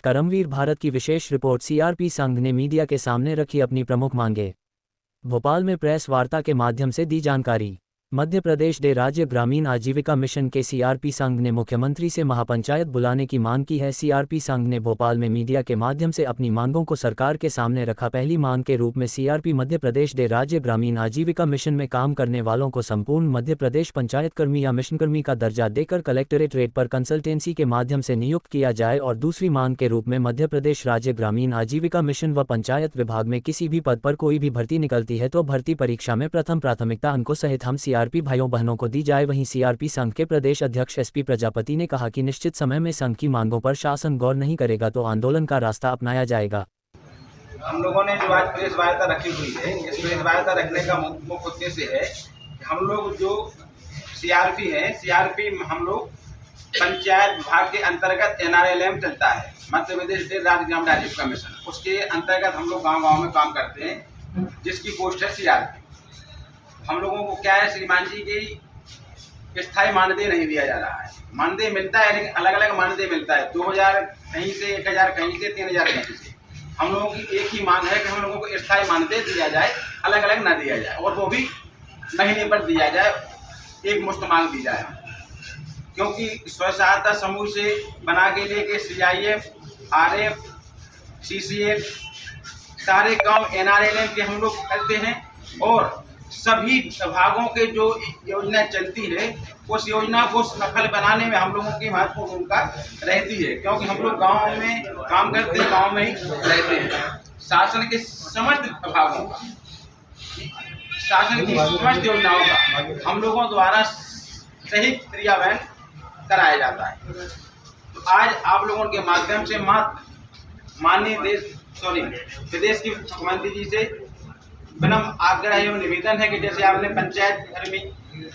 करमवीर भारत की विशेष report. CRP संघ ने मीडिया के सामने रखी अपनी प्रमुख मांगें। भोपाल में प्रेस वार्ता के माध्यम से दी जानकारी। मध्य प्रदेश दे राज्य ग्रामीण आजीविका मिशन के सीआरपी संघ ने मुख्यमंत्री से महापंचायत बुलाने की मांग की है। सीआरपी संघ ने भोपाल में मीडिया के माध्यम से अपनी मांगों को सरकार के सामने रखा। पहली मांग के रूप में सीआरपी मध्य प्रदेश दे राज्य ग्रामीण आजीविका मिशन में काम करने वालों को संपूर्ण मध्य प्रदेश पंचायत कर्मी या मिशनकर्मी का दर्जा देकर कलेक्टरेट रेट पर कंसल्टेंसी के माध्यम से नियुक्त किया जाए। और दूसरी मांग के रूप में मध्य प्रदेश राज्य ग्रामीण आजीविका मिशन व पंचायत विभाग में किसी भी पद पर कोई भी भर्ती निकलती है तो भर्ती परीक्षा में प्रथम प्राथमिकता उनको सहित हम सीआरपी भाइयों बहनों को दी जाए। वहीं सीआरपी संघ के प्रदेश अध्यक्ष एसपी प्रजापति ने कहा कि निश्चित समय में संघ की मांगों पर शासन गौर नहीं करेगा तो आंदोलन का रास्ता अपनाया जाएगा। हम लोगों ने जो आज प्रेस वार्ता रखी हुई है, इस प्रेस वार्ता रखने का मुख्य उद्देश्य है कि हम लोग जो सीआरपी है, सीआरपी हम लोग पंचायत विभाग के अंतर्गत एनआरएलएम चलता है, मध्य प्रदेश राज्य ग्रामीण आजीविका मिशन, उसके अंतर्गत हम लोग गांव-गांव में काम करते हैं, जिसकी पोस्ट है सीआरपी। हम लोगों को क्या है, श्रीमान जी की स्थायी मानदेय नहीं दिया जा रहा है। मानदेय मिलता है लेकिन अलग अलग मानदेय मिलता है, 2000 कहीं से, 1000 कहीं से, 3000 कहीं से। हम लोगों की एक ही मांग है कि हम लोगों को स्थायी मानदेय दिया जाए, अलग अलग ना दिया जाए, और वो भी महीने पर दिया जाए, एक मुश्त मांग दी जाए। क्योंकि स्व सहायता समूह से बना के लेके सीआईएफ, आरएफ, सीसीएफ सारे काम एनआरएलएम के हम लोग करते हैं। और सभी विभागों के जो योजना चलती है, उस योजना को सफल बनाने में हम लोगों की महत्वपूर्ण भूमिका रहती है। क्योंकि हम लोग गांव में काम करते हैं, गांव में ही रहते हैं। शासन के समस्त विभागों का, शासन की समस्त योजनाओं का हम लोगों द्वारा सही क्रियान्वयन कराया जाता है। तो आज आप लोगों के माध्यम से माननीय प्रदेश की मुख्यमंत्री जी से विनम्र आग्रह एवं निवेदन है कि जैसे आपने पंचायत कर्मी,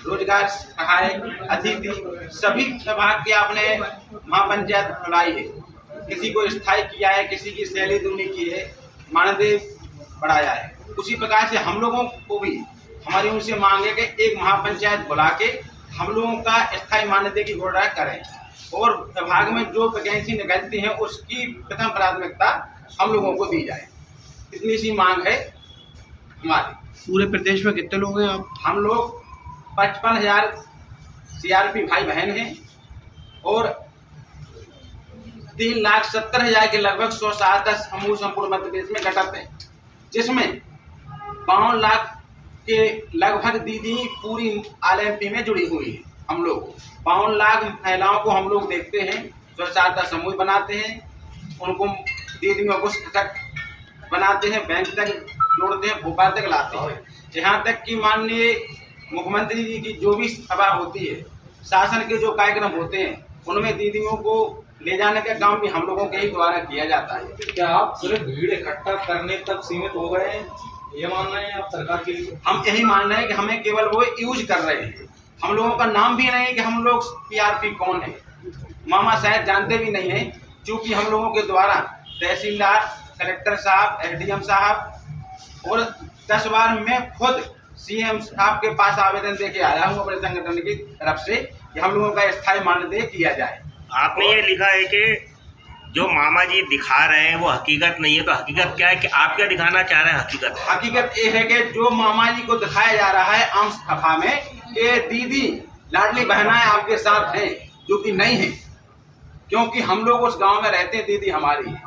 रोजगार सहायक, अतिथि सभी विभाग के आपने महापंचायत बुलाई है, किसी को स्थायी किया है, किसी की सैलरी दूनी की है, मानदेय बढ़ाया है, उसी प्रकार से हम लोगों को भी हमारी उनसे मांग है कि एक महापंचायत बुला के हम लोगों का स्थायी मानदेय की घोषणा करें और विभाग में जो वैकेंसी निकलती है उसकी प्रथम प्राथमिकता हम लोगों को दी जाए। इतनी सी मांग है हमारी। पूरे प्रदेश में कितने लोग हैं आप? हम लोग 55,000 सीआरपी भाई बहन हैं और 3,70,000 के लगभग स्व सहायता समूह संपूर्ण मध्य प्रदेश में घटत है, जिसमें 52 लाख के लगभग दीदी पूरी आलएमपी में जुड़ी हुई है। हम लोग 52 लाख महिलाओं को हम लोग देखते हैं, स्व सहायता समूह बनाते हैं, उनको दीदियों को तक बनाते हैं, बैंक तक जोड़ते हैं, भोपाल तक लाते हैं। यहाँ तक कि माननीय मुख्यमंत्री जी की जो भी सभा होती है, शासन के जो कार्यक्रम होते हैं, उनमें दीदियों को ले जाने का काम भी हम लोगों के ही द्वारा किया जाता है। क्या आप सिर्फ भीड़ इकट्ठा करने तक सीमित हो गए हैं, ये मानना है आप सरकार के लिए? हम यही मान रहे हैं कि हमें केवल वो यूज कर रहे हैं, हम लोगों का नाम भी नहीं है कि हम लोग सीआरपी कौन है, मामा शायद जानते भी नहीं है। क्योंकि हम लोगों के द्वारा तहसीलदार, कलेक्टर साहब, एसडीएम साहब और 10 बार मैं खुद सीएम साहब के पास आवेदन देके आया हूँ अपने संगठन की तरफ से कि हम लोगों का स्थायी मानदेय किया जाए। आपने ये लिखा है कि जो मामा जी दिखा रहे हैं वो हकीकत नहीं है, तो हकीकत क्या है कि आप क्या दिखाना चाह रहे हैं? हकीकत ये है कि जो मामा जी को दिखाया जा रहा है आम सभा में कि दीदी लाडली बहनाएं आपके साथ हैं, जो कि नहीं है। क्योंकि हम लोग उस गांव में रहते हैं, दीदी हमारी है,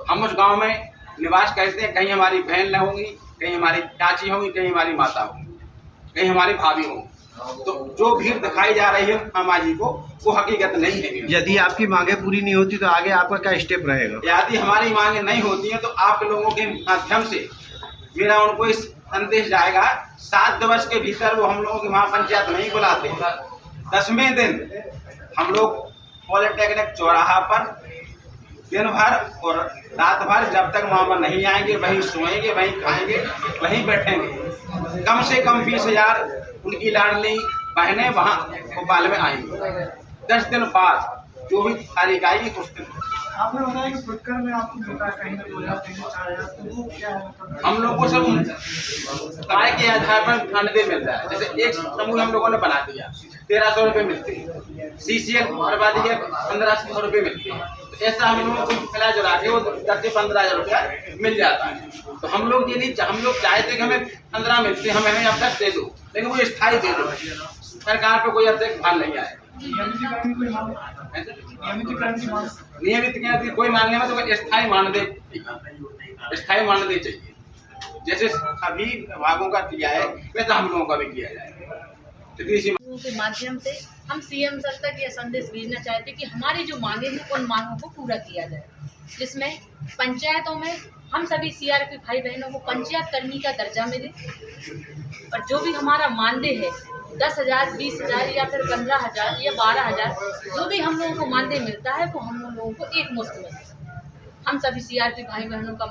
हम उस गांव में निवास करते हैं। कहीं हमारी बहन होंगी, कहीं हमारी चाची होंगी, कहीं हमारी माता होंगी, कहीं हमारी भाभी होंगी। तो जो भीड़ दिखाई जा रही है मामा जी को, वो हकीकत नहीं है। यदि आपकी मांगे पूरी नहीं होती तो आगे आपका क्या स्टेप रहेगा? यदि हमारी मांगे नहीं होती हैं तो आप लोगों के माध्यम से मेरा उनको इस संदेश जाएगा, 7 दिवस के भीतर वो हम लोगों की महापंचायत नहीं बुलाते, 10वें दिन हम लोग पॉलिटेक्निक चौराहा पर दिन भर और रात भर जब तक मामा नहीं आएंगे वहीं सोएंगे, वहीं खाएंगे, वहीं बैठेंगे। कम से कम 20,000 उनकी लाडली बहनें वहाँ भोपाल में आएंगी। 10 दिन बाद जो भी तारीख आएगी उस दिन आपने बताया कि फुटकर में आपको मिलता है कहीं ना 2,000 तो वो क्या है? हम लोग को सब काय के आधार पर मानदेय मिलता है। जैसे एक समूह हम लोगों ने बना दिया, 1,300 रुपये मिलते हैं, सीसीएल करवा दिया, 1,500 रुपये मिलते हैं। तो ऐसा हम लोगों को मिला जुला के वो 10 से 15,000 रुपया मिल जाता है। तो हम लोग ये नहीं, हम लोग चाहते कि हमें 15 मिलते, हमें अब तक दे दो, लेकिन वो स्थायी दे दो, सरकार पर कोई अब तक भार नहीं आए। नियमितीकरण की कोई मांग, नियमितीकरण की मांग। नियमित की कोई मांगने में तो स्थायी मानदेय, स्थायी मानदेय चाहिए। जैसे सभी विभागों का किया है वैसा हम लोगों का भी किया जाए। तो कृषि के माध्यम से हम सीएम सर तक यह संदेश भेजना चाहते हैं कि हमारी जो मांगे हैं उन मांगों को पूरा किया जाए, जिसमें पंचायतों में हम सभी सीआरपी भाई बहनों को पंचायत कर्मी का दर्जा मिले और जो भी हमारा मानदेय है 10,000, 20,000 या फिर 15,000 या 12,000 जो भी हम लोगों को मानदेय मिलता है वो हम लोगों को एक मुश्त में हम सभी सीआरपी भाई बहनों का